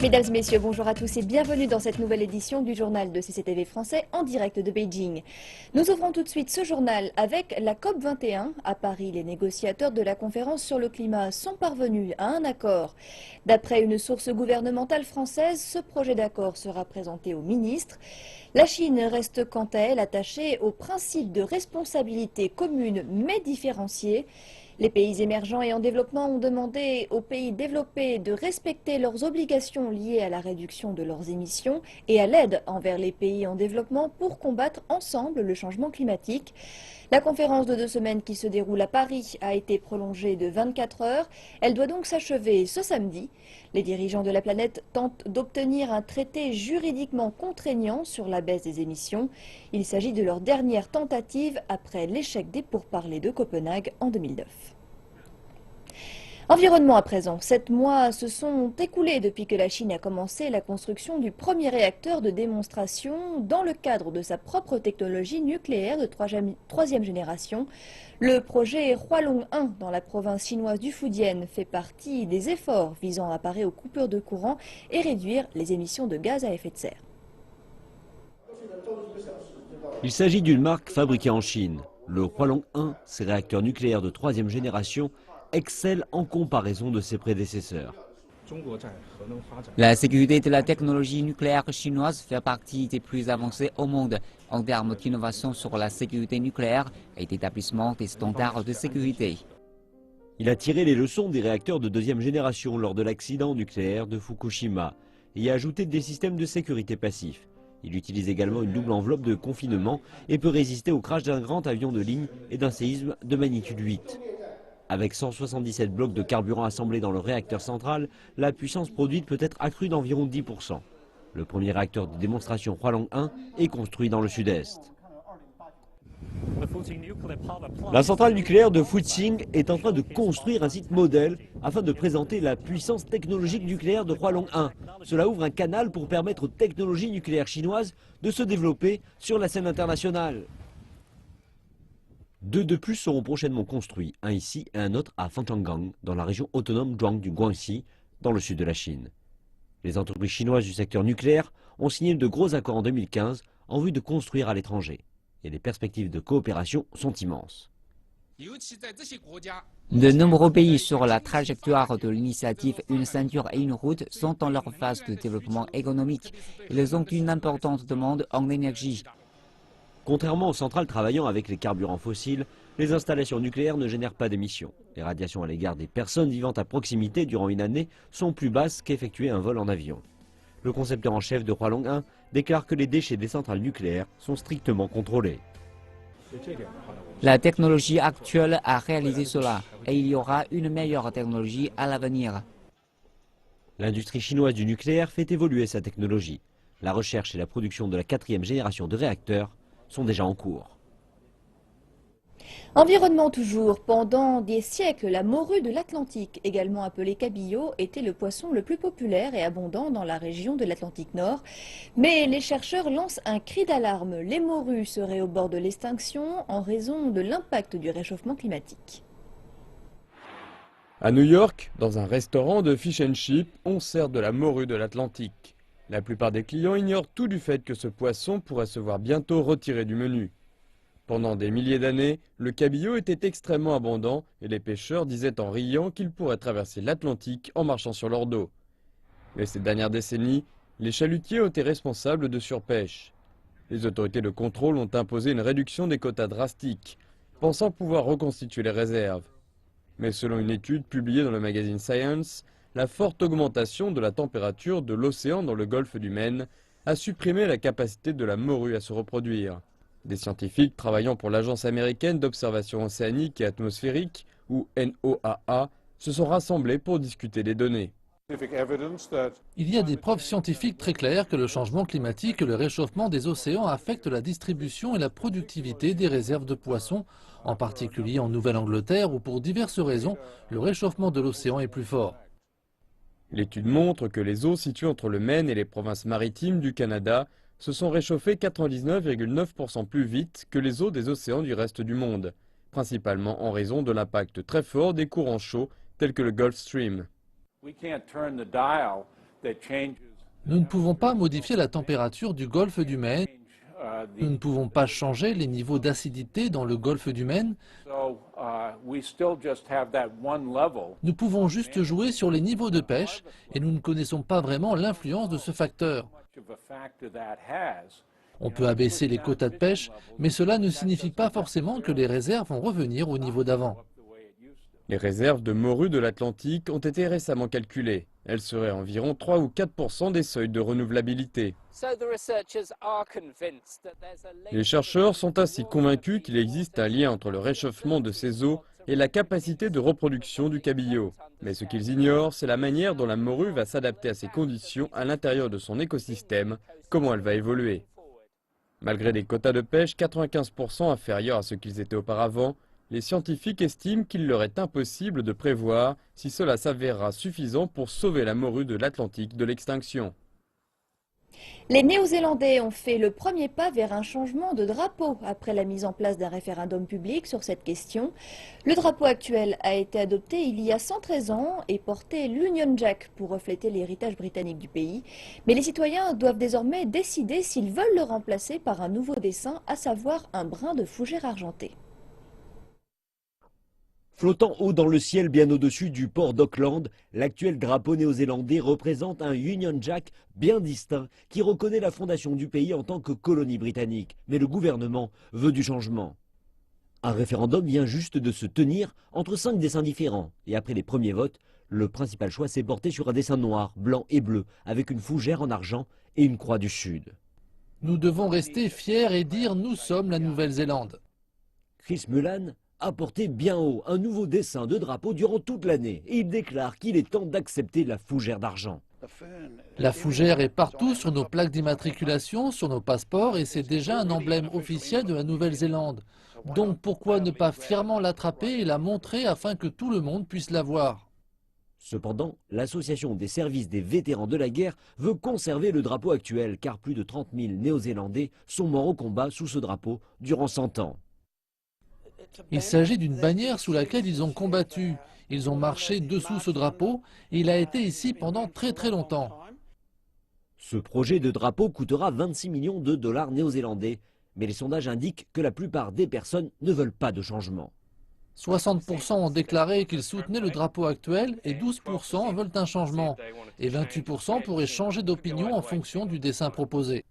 Mesdames et messieurs, bonjour à tous et bienvenue dans cette nouvelle édition du journal de CCTV français en direct de Beijing. Nous ouvrons tout de suite ce journal avec la COP21. À Paris, les négociateurs de la conférence sur le climat sont parvenus à un accord. D'après une source gouvernementale française, ce projet d'accord sera présenté au ministre. La Chine reste quant à elle attachée au principe de responsabilité commune mais différenciée. Les pays émergents et en développement ont demandé aux pays développés de respecter leurs obligations liées à la réduction de leurs émissions et à l'aide envers les pays en développement pour combattre ensemble le changement climatique. La conférence de 2 semaines qui se déroule à Paris a été prolongée de 24 heures. Elle doit donc s'achever ce samedi. Les dirigeants de la planète tentent d'obtenir un traité juridiquement contraignant sur la baisse des émissions. Il s'agit de leur dernière tentative après l'échec des pourparlers de Copenhague en 2009. Environnement à présent. 7 mois se sont écoulés depuis que la Chine a commencé la construction du premier réacteur de démonstration dans le cadre de sa propre technologie nucléaire de troisième génération. Le projet Hualong 1 dans la province chinoise du Fujian fait partie des efforts visant à parer aux coupures de courant et réduire les émissions de gaz à effet de serre. Il s'agit d'une marque fabriquée en Chine. Le Hualong 1, ces réacteurs nucléaires de troisième génération, excelle en comparaison de ses prédécesseurs. La sécurité de la technologie nucléaire chinoise fait partie des plus avancées au monde en termes d'innovation sur la sécurité nucléaire et d'établissement des standards de sécurité. Il a tiré les leçons des réacteurs de deuxième génération lors de l'accident nucléaire de Fukushima et a ajouté des systèmes de sécurité passifs. Il utilise également une double enveloppe de confinement et peut résister au crash d'un grand avion de ligne et d'un séisme de magnitude 8. Avec 177 blocs de carburant assemblés dans le réacteur central, la puissance produite peut être accrue d'environ 10%. Le premier réacteur de démonstration Hualong 1 est construit dans le sud-est. La centrale nucléaire de Fuqing est en train de construire un site modèle afin de présenter la puissance technologique nucléaire de Hualong 1. Cela ouvre un canal pour permettre aux technologies nucléaires chinoises de se développer sur la scène internationale. 2 de plus seront prochainement construits, un ici et un autre à Fangchenggang, dans la région autonome Zhuang du Guangxi, dans le sud de la Chine. Les entreprises chinoises du secteur nucléaire ont signé de gros accords en 2015 en vue de construire à l'étranger. Et les perspectives de coopération sont immenses. De nombreux pays sur la trajectoire de l'initiative Une ceinture et une route sont dans leur phase de développement économique. Ils ont une importante demande en énergie. Contrairement aux centrales travaillant avec les carburants fossiles, les installations nucléaires ne génèrent pas d'émissions. Les radiations à l'égard des personnes vivant à proximité durant une année sont plus basses qu'effectuer un vol en avion. Le concepteur en chef de Hualong 1 déclare que les déchets des centrales nucléaires sont strictement contrôlés. La technologie actuelle a réalisé cela et il y aura une meilleure technologie à l'avenir. L'industrie chinoise du nucléaire fait évoluer sa technologie. La recherche et la production de la 4e génération de réacteurs sont déjà en cours. Environnement toujours. Pendant des siècles, la morue de l'Atlantique, également appelée cabillaud, était le poisson le plus populaire et abondant dans la région de l'Atlantique Nord. Mais les chercheurs lancent un cri d'alarme. Les morues seraient au bord de l'extinction en raison de l'impact du réchauffement climatique. À New York, dans un restaurant de fish and chips, on sert de la morue de l'Atlantique. La plupart des clients ignorent tout du fait que ce poisson pourrait se voir bientôt retiré du menu. Pendant des milliers d'années, le cabillaud était extrêmement abondant et les pêcheurs disaient en riant qu'ils pourraient traverser l'Atlantique en marchant sur leur dos. Mais ces dernières décennies, les chalutiers ont été responsables de surpêche. Les autorités de contrôle ont imposé une réduction des quotas drastiques, pensant pouvoir reconstituer les réserves. Mais selon une étude publiée dans le magazine Science, la forte augmentation de la température de l'océan dans le golfe du Maine a supprimé la capacité de la morue à se reproduire. Des scientifiques travaillant pour l'Agence américaine d'observation océanique et atmosphérique, ou NOAA, se sont rassemblés pour discuter des données. Il y a des preuves scientifiques très claires que le changement climatique et le réchauffement des océans affectent la distribution et la productivité des réserves de poissons, en particulier en Nouvelle-Angleterre où pour diverses raisons, le réchauffement de l'océan est plus fort. L'étude montre que les eaux situées entre le Maine et les provinces maritimes du Canada se sont réchauffées 99,9% plus vite que les eaux des océans du reste du monde, principalement en raison de l'impact très fort des courants chauds tels que le Gulf Stream. Nous ne pouvons pas modifier la température du golfe du Maine. Nous ne pouvons pas changer les niveaux d'acidité dans le golfe du Maine. Nous pouvons juste jouer sur les niveaux de pêche et nous ne connaissons pas vraiment l'influence de ce facteur. On peut abaisser les quotas de pêche, mais cela ne signifie pas forcément que les réserves vont revenir au niveau d'avant. Les réserves de morue de l'Atlantique ont été récemment calculées. Elles seraient environ 3 ou 4% des seuils de renouvelabilité. Les chercheurs sont ainsi convaincus qu'il existe un lien entre le réchauffement de ces eaux et la capacité de reproduction du cabillaud. Mais ce qu'ils ignorent, c'est la manière dont la morue va s'adapter à ces conditions à l'intérieur de son écosystème, comment elle va évoluer. Malgré des quotas de pêche 95% inférieurs à ce qu'ils étaient auparavant, les scientifiques estiment qu'il leur est impossible de prévoir si cela s'avérera suffisant pour sauver la morue de l'Atlantique de l'extinction. Les Néo-Zélandais ont fait le premier pas vers un changement de drapeau après la mise en place d'un référendum public sur cette question. Le drapeau actuel a été adopté il y a 113 ans et portait l'Union Jack pour refléter l'héritage britannique du pays. Mais les citoyens doivent désormais décider s'ils veulent le remplacer par un nouveau dessin, à savoir un brin de fougère argentée. Flottant haut dans le ciel bien au-dessus du port d'Auckland, l'actuel drapeau néo-zélandais représente un Union Jack bien distinct qui reconnaît la fondation du pays en tant que colonie britannique. Mais le gouvernement veut du changement. Un référendum vient juste de se tenir entre 5 dessins différents. Et après les premiers votes, le principal choix s'est porté sur un dessin noir, blanc et bleu, avec une fougère en argent et une croix du Sud. Nous devons rester fiers et dire « Nous sommes la Nouvelle-Zélande ». Chris Mullane a porté bien haut un nouveau dessin de drapeau durant toute l'année et il déclare qu'il est temps d'accepter la fougère d'argent. La fougère est partout sur nos plaques d'immatriculation, sur nos passeports et c'est déjà un emblème officiel de la Nouvelle-Zélande. Donc pourquoi ne pas fièrement l'attraper et la montrer afin que tout le monde puisse la voir? Cependant, l'association des services des vétérans de la guerre veut conserver le drapeau actuel car plus de 30 000 Néo-Zélandais sont morts au combat sous ce drapeau durant 100 ans. Il s'agit d'une bannière sous laquelle ils ont combattu. Ils ont marché dessous ce drapeau et il a été ici pendant très longtemps. Ce projet de drapeau coûtera 26 millions de dollars néo-zélandais. Mais les sondages indiquent que la plupart des personnes ne veulent pas de changement. 60% ont déclaré qu'ils soutenaient le drapeau actuel et 12% veulent un changement. Et 28% pourraient changer d'opinion en fonction du dessin proposé.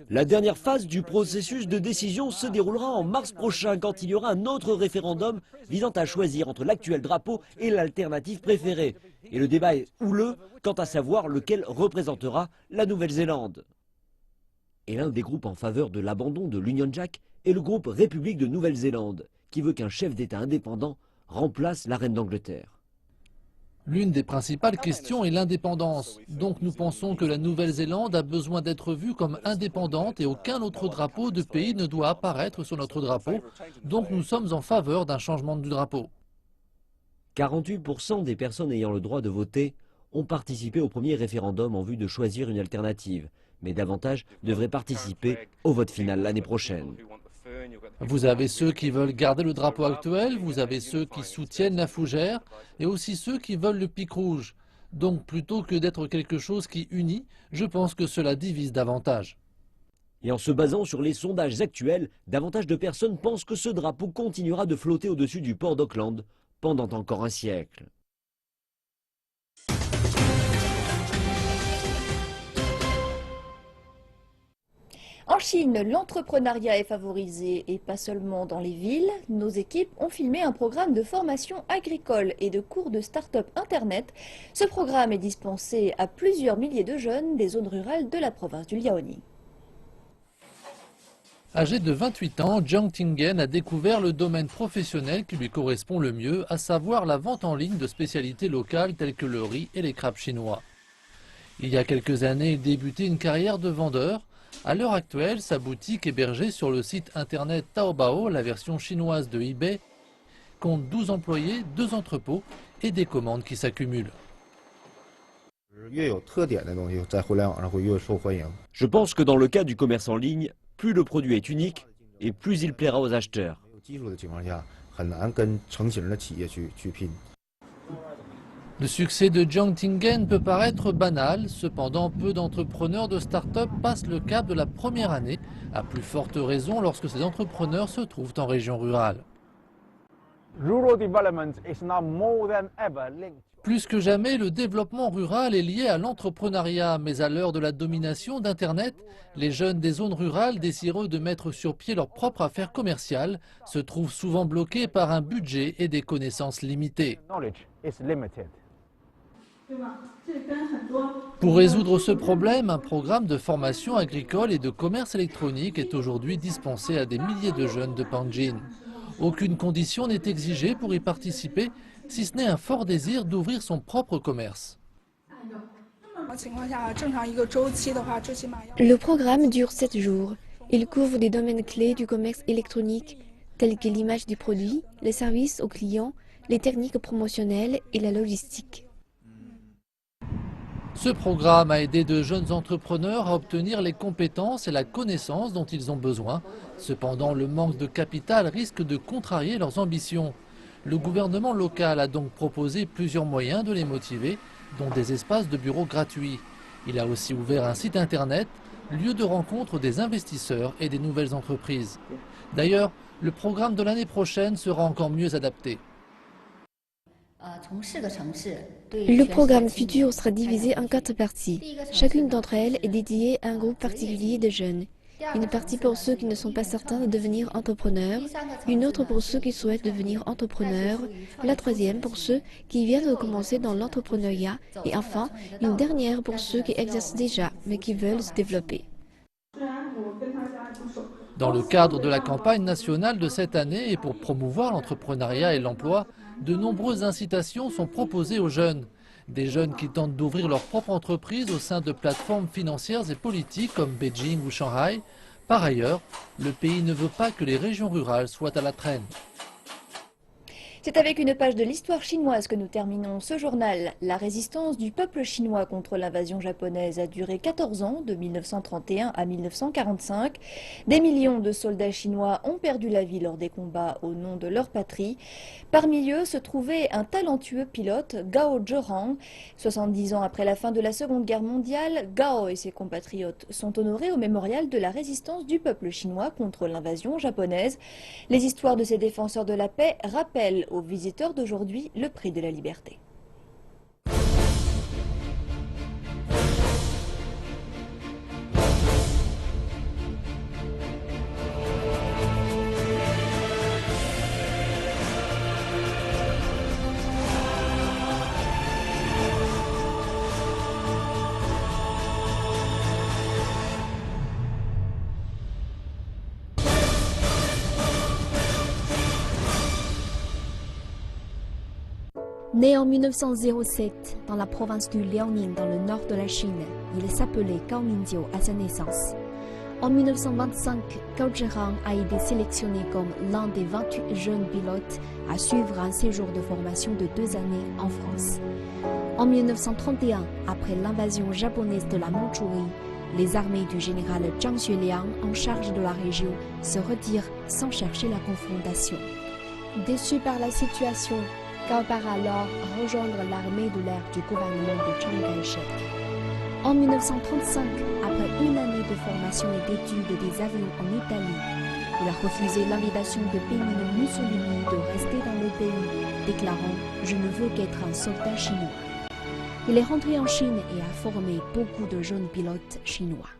La dernière phase du processus de décision se déroulera en mars prochain quand il y aura un autre référendum visant à choisir entre l'actuel drapeau et l'alternative préférée. Et le débat est houleux quant à savoir lequel représentera la Nouvelle-Zélande. Et l'un des groupes en faveur de l'abandon de l'Union Jack est le groupe République de Nouvelle-Zélande, qui veut qu'un chef d'État indépendant remplace la reine d'Angleterre. L'une des principales questions est l'indépendance. Donc nous pensons que la Nouvelle-Zélande a besoin d'être vue comme indépendante et aucun autre drapeau de pays ne doit apparaître sur notre drapeau. Donc nous sommes en faveur d'un changement du drapeau. 48% des personnes ayant le droit de voter ont participé au premier référendum en vue de choisir une alternative. Mais davantage devraient participer au vote final l'année prochaine. Vous avez ceux qui veulent garder le drapeau actuel, vous avez ceux qui soutiennent la fougère et aussi ceux qui veulent le pic rouge. Donc plutôt que d'être quelque chose qui unit, je pense que cela divise davantage. Et en se basant sur les sondages actuels, davantage de personnes pensent que ce drapeau continuera de flotter au-dessus du port d'Auckland pendant encore un siècle. En Chine, l'entrepreneuriat est favorisé et pas seulement dans les villes. Nos équipes ont filmé un programme de formation agricole et de cours de start-up Internet. Ce programme est dispensé à plusieurs milliers de jeunes des zones rurales de la province du Liaoning. Âgé de 28 ans, Jiang Tingen a découvert le domaine professionnel qui lui correspond le mieux, à savoir la vente en ligne de spécialités locales telles que le riz et les crêpes chinois. Il y a quelques années, il débutait une carrière de vendeur. À l'heure actuelle, sa boutique hébergée sur le site internet Taobao, la version chinoise de eBay, compte 12 employés, 2 entrepôts et des commandes qui s'accumulent. Je pense que dans le cas du commerce en ligne, plus le produit est unique et plus il plaira aux acheteurs. Le succès de Jiang Tingen peut paraître banal, cependant peu d'entrepreneurs de start-up passent le cap de la première année, à plus forte raison lorsque ces entrepreneurs se trouvent en région rurale. Plus que jamais, le développement rural est lié à l'entrepreneuriat, mais à l'heure de la domination d'Internet, les jeunes des zones rurales désireux de mettre sur pied leur propre affaire commerciale se trouvent souvent bloqués par un budget et des connaissances limitées. Pour résoudre ce problème, un programme de formation agricole et de commerce électronique est aujourd'hui dispensé à des milliers de jeunes de Pangjin. Aucune condition n'est exigée pour y participer, si ce n'est un fort désir d'ouvrir son propre commerce. Le programme dure 7 jours. Il couvre des domaines clés du commerce électronique, tels que l'image du produit, les services aux clients, les techniques promotionnelles et la logistique. Ce programme a aidé de jeunes entrepreneurs à obtenir les compétences et la connaissance dont ils ont besoin. Cependant, le manque de capital risque de contrarier leurs ambitions. Le gouvernement local a donc proposé plusieurs moyens de les motiver, dont des espaces de bureaux gratuits. Il a aussi ouvert un site internet, lieu de rencontre des investisseurs et des nouvelles entreprises. D'ailleurs, le programme de l'année prochaine sera encore mieux adapté. Le programme futur sera divisé en 4 parties. Chacune d'entre elles est dédiée à un groupe particulier de jeunes. Une partie pour ceux qui ne sont pas certains de devenir entrepreneurs, une autre pour ceux qui souhaitent devenir entrepreneurs, la troisième pour ceux qui viennent de commencer dans l'entrepreneuriat et enfin une dernière pour ceux qui exercent déjà mais qui veulent se développer. Dans le cadre de la campagne nationale de cette année et pour promouvoir l'entrepreneuriat et l'emploi, de nombreuses incitations sont proposées aux jeunes. Des jeunes qui tentent d'ouvrir leur propre entreprise au sein de plateformes financières et politiques comme Beijing ou Shanghai. Par ailleurs, le pays ne veut pas que les régions rurales soient à la traîne. C'est avec une page de l'histoire chinoise que nous terminons ce journal. La résistance du peuple chinois contre l'invasion japonaise a duré 14 ans, de 1931 à 1945. Des millions de soldats chinois ont perdu la vie lors des combats au nom de leur patrie. Parmi eux se trouvait un talentueux pilote, Gao Zhorang. 70 ans après la fin de la Seconde Guerre mondiale, Gao et ses compatriotes sont honorés au mémorial de la résistance du peuple chinois contre l'invasion japonaise. Les histoires de ces défenseurs de la paix rappellent aux visiteurs d'aujourd'hui le prix de la liberté. Né en 1907 dans la province du Liaoning dans le nord de la Chine, il s'appelait Gao Mingjiu à sa naissance. En 1925, Gao Zhorang a été sélectionné comme l'un des 28 jeunes pilotes à suivre un séjour de formation de 2 années en France. En 1931, après l'invasion japonaise de la Mandchourie, les armées du général Zhang Xueliang en charge de la région se retirent sans chercher la confrontation. Déçu par la situation, Gao part alors rejoindre l'armée de l'air du gouvernement de Chiang Kai-shek. En 1935, après une année de formation et d'études des avions en Italie, il a refusé l'invitation de Benito Mussolini de rester dans le pays, déclarant « Je ne veux qu'être un soldat chinois ». Il est rentré en Chine et a formé beaucoup de jeunes pilotes chinois.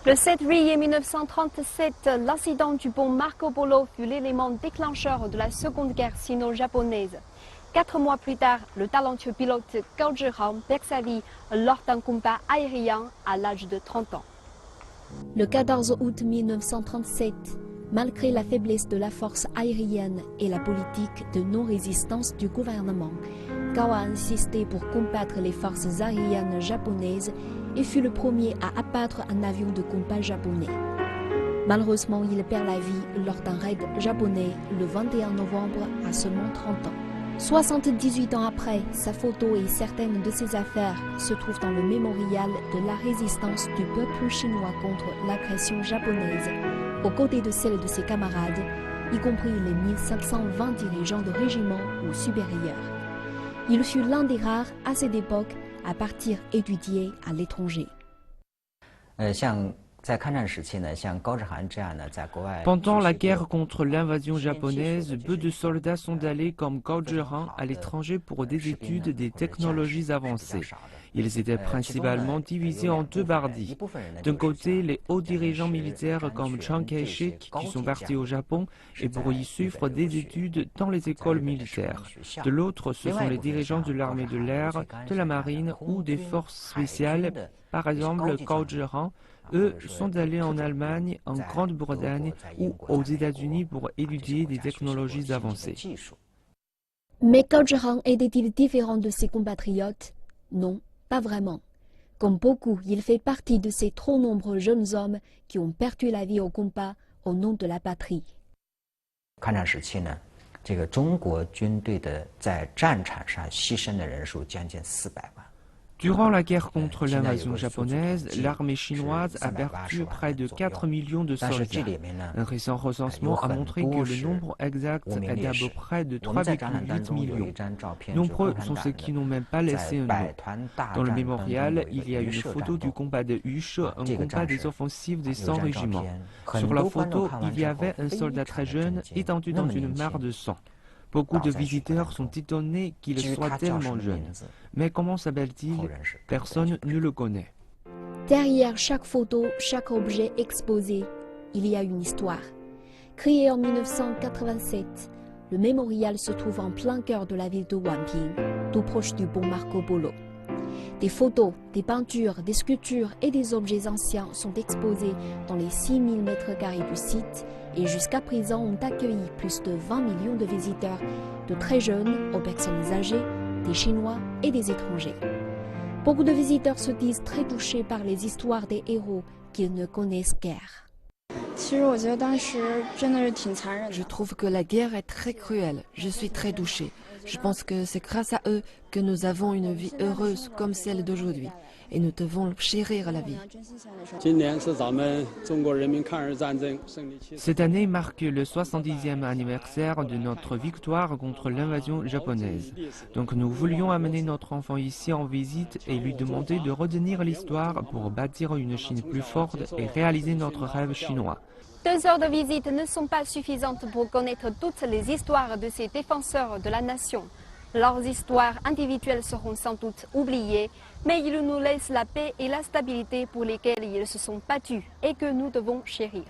Le 7 juillet 1937, l'incident du pont Marco Polo fut l'élément déclencheur de la Seconde Guerre sino-japonaise. 4 mois plus tard, le talentueux pilote Gao Zhorang perd sa vie lors d'un combat aérien à l'âge de 30 ans. Le 14 août 1937, malgré la faiblesse de la force aérienne et la politique de non-résistance du gouvernement, Gao a insisté pour combattre les forces aériennes japonaises et fut le premier à abattre un avion de combat japonais. Malheureusement, il perd la vie lors d'un raid japonais le 21 novembre à seulement 30 ans. 78 ans après, sa photo et certaines de ses affaires se trouvent dans le mémorial de la résistance du peuple chinois contre l'agression japonaise, aux côtés de celles de ses camarades, y compris les 1520 dirigeants de régiments ou supérieurs. Il fut l'un des rares à cette époque à partir étudier à l'étranger. Pendant la guerre contre l'invasion japonaise, peu de soldats sont allés comme Gao Zhihan à l'étranger pour des études des technologies avancées. Ils étaient principalement divisés en deux parties. D'un côté, les hauts dirigeants militaires comme Chiang Kai-shek qui sont partis au Japon et pour y suivre des études dans les écoles militaires. De l'autre, ce sont les dirigeants de l'armée de l'air, de la marine ou des forces spéciales. Par exemple, Gao Zhihan, eux sont allés en Allemagne, en Grande-Bretagne ou aux États-Unis pour étudier des technologies avancées. Mais Gao Zhihan était-il différent de ses compatriotes? Non, pas vraiment. Comme beaucoup, il fait partie de ces trop nombreux jeunes hommes qui ont perdu la vie au combat au nom de la patrie. Durant la guerre contre l'invasion japonaise, l'armée chinoise a perdu près de 4 millions de soldats. Un récent recensement a montré que le nombre exact est d'à peu près de 3,8 millions. Nombreux sont ceux qui n'ont même pas laissé un nom. Dans le mémorial, il y a une photo du combat de Yush, un combat des offensives des 100 régiments. Sur la photo, il y avait un soldat très jeune étendu dans une mare de sang. Beaucoup de visiteurs sont étonnés qu'il soit tellement jeune. Mais comment s'appelle-t-il? Personne ne le connaît. Derrière chaque photo, chaque objet exposé, il y a une histoire. Créé en 1987, le mémorial se trouve en plein cœur de la ville de Wanping, tout proche du pont Marco Polo. Des photos, des peintures, des sculptures et des objets anciens sont exposés dans les 6000 m² du site et jusqu'à présent ont accueilli plus de 20 millions de visiteurs, de très jeunes aux personnes âgées, des Chinois et des étrangers. Beaucoup de visiteurs se disent très touchés par les histoires des héros qu'ils ne connaissent guère. Je trouve que la guerre est très cruelle. Je suis très touchée. Je pense que c'est grâce à eux que nous avons une vie heureuse comme celle d'aujourd'hui. Et nous devons chérir la vie. Cette année marque le 70e anniversaire de notre victoire contre l'invasion japonaise. Donc nous voulions amener notre enfant ici en visite et lui demander de retenir l'histoire pour bâtir une Chine plus forte et réaliser notre rêve chinois. 2 heures de visite ne sont pas suffisantes pour connaître toutes les histoires de ces défenseurs de la nation. Leurs histoires individuelles seront sans doute oubliées, mais ils nous laissent la paix et la stabilité pour lesquelles ils se sont battus et que nous devons chérir.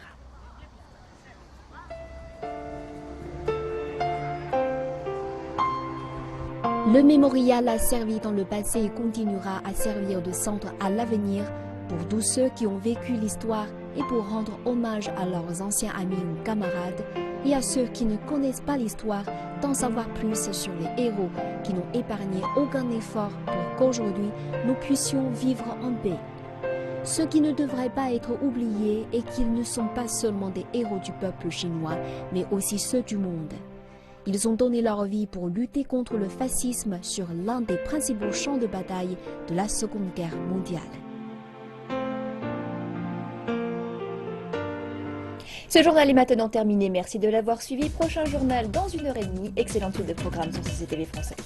Le mémorial a servi dans le passé et continuera à servir de centre à l'avenir pour tous ceux qui ont vécu l'histoire et pour rendre hommage à leurs anciens amis ou camarades et à ceux qui ne connaissent pas l'histoire d'en savoir plus sur les héros qui n'ont épargné aucun effort pour qu'aujourd'hui nous puissions vivre en paix. Ceux qui ne devraient pas être oubliés et qu'ils ne sont pas seulement des héros du peuple chinois, mais aussi ceux du monde. Ils ont donné leur vie pour lutter contre le fascisme sur l'un des principaux champs de bataille de la Seconde Guerre mondiale. Ce journal est maintenant terminé. Merci de l'avoir suivi. Prochain journal dans 1 heure et demie. Excellente suite de programme sur CCTV Français.